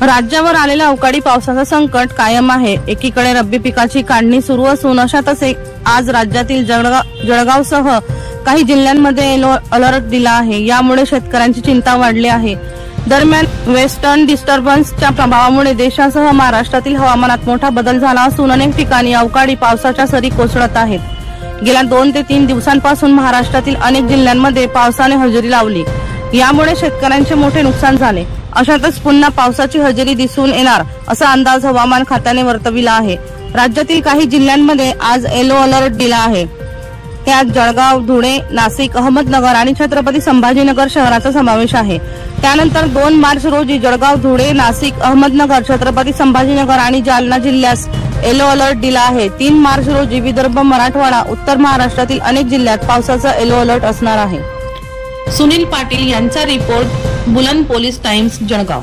राज्यावर आलेल्या अवकाळी पावसाचं संकट कायम आहे। एकीकडे रब्बी पिकाची काढणी सुरू असून अशातच आज राज्यातील जळगावसह काही जिल्ह्यांमध्ये येलो अलर्ट दिला आहे। यामुळे शेतकऱ्यांची चिंता वाढली आहे। दरम्यान वेस्टर्न डिस्टर्बन्सच्या प्रभावामुळे देशासह महाराष्ट्रातील हवामानात मोठा बदल झाला असून अनेक ठिकाणी अवकाळी पावसाच्या सरी कोसळत आहेत। गेल्या 2 ते 3 दिवसांपासून महाराष्ट्रातील अनेक जिल्ह्यांमध्ये पावसाने हजेरी लावली। यामुळे शेतकऱ्यांचे मोठे नुकसान झाले। अशातच पुन्हा पावसाची हजेरी दिसून येणार असा अंदाज हवामान खात्याने वर्तविला आहे। राज्यातील काही जिल्ह्यांमध्ये आज येलो अलर्ट दिला आहे। त्यात जळगाव, धुळे, नाशिक, अहमदनगर आणि छत्रपती संभाजीनगर शहराचा समावेश आहे। त्यानंतर 2 मार्च रोजी जळगाव, धुळे, नाशिक, अहमदनगर, छत्रपती संभाजीनगर आणि जालना जिल्ह्यास येलो अलर्ट दिला आहे। 3 मार्च रोजी विदर्भ, मराठवाडा, उत्तर महाराष्ट्रातील अनेक जिल्ह्यात पावसाचा येलो अलर्ट असणार आहे। सुनील पाटील यांचा रिपोर्ट, बुलंद पोलीस टाइम्स, जळगाव।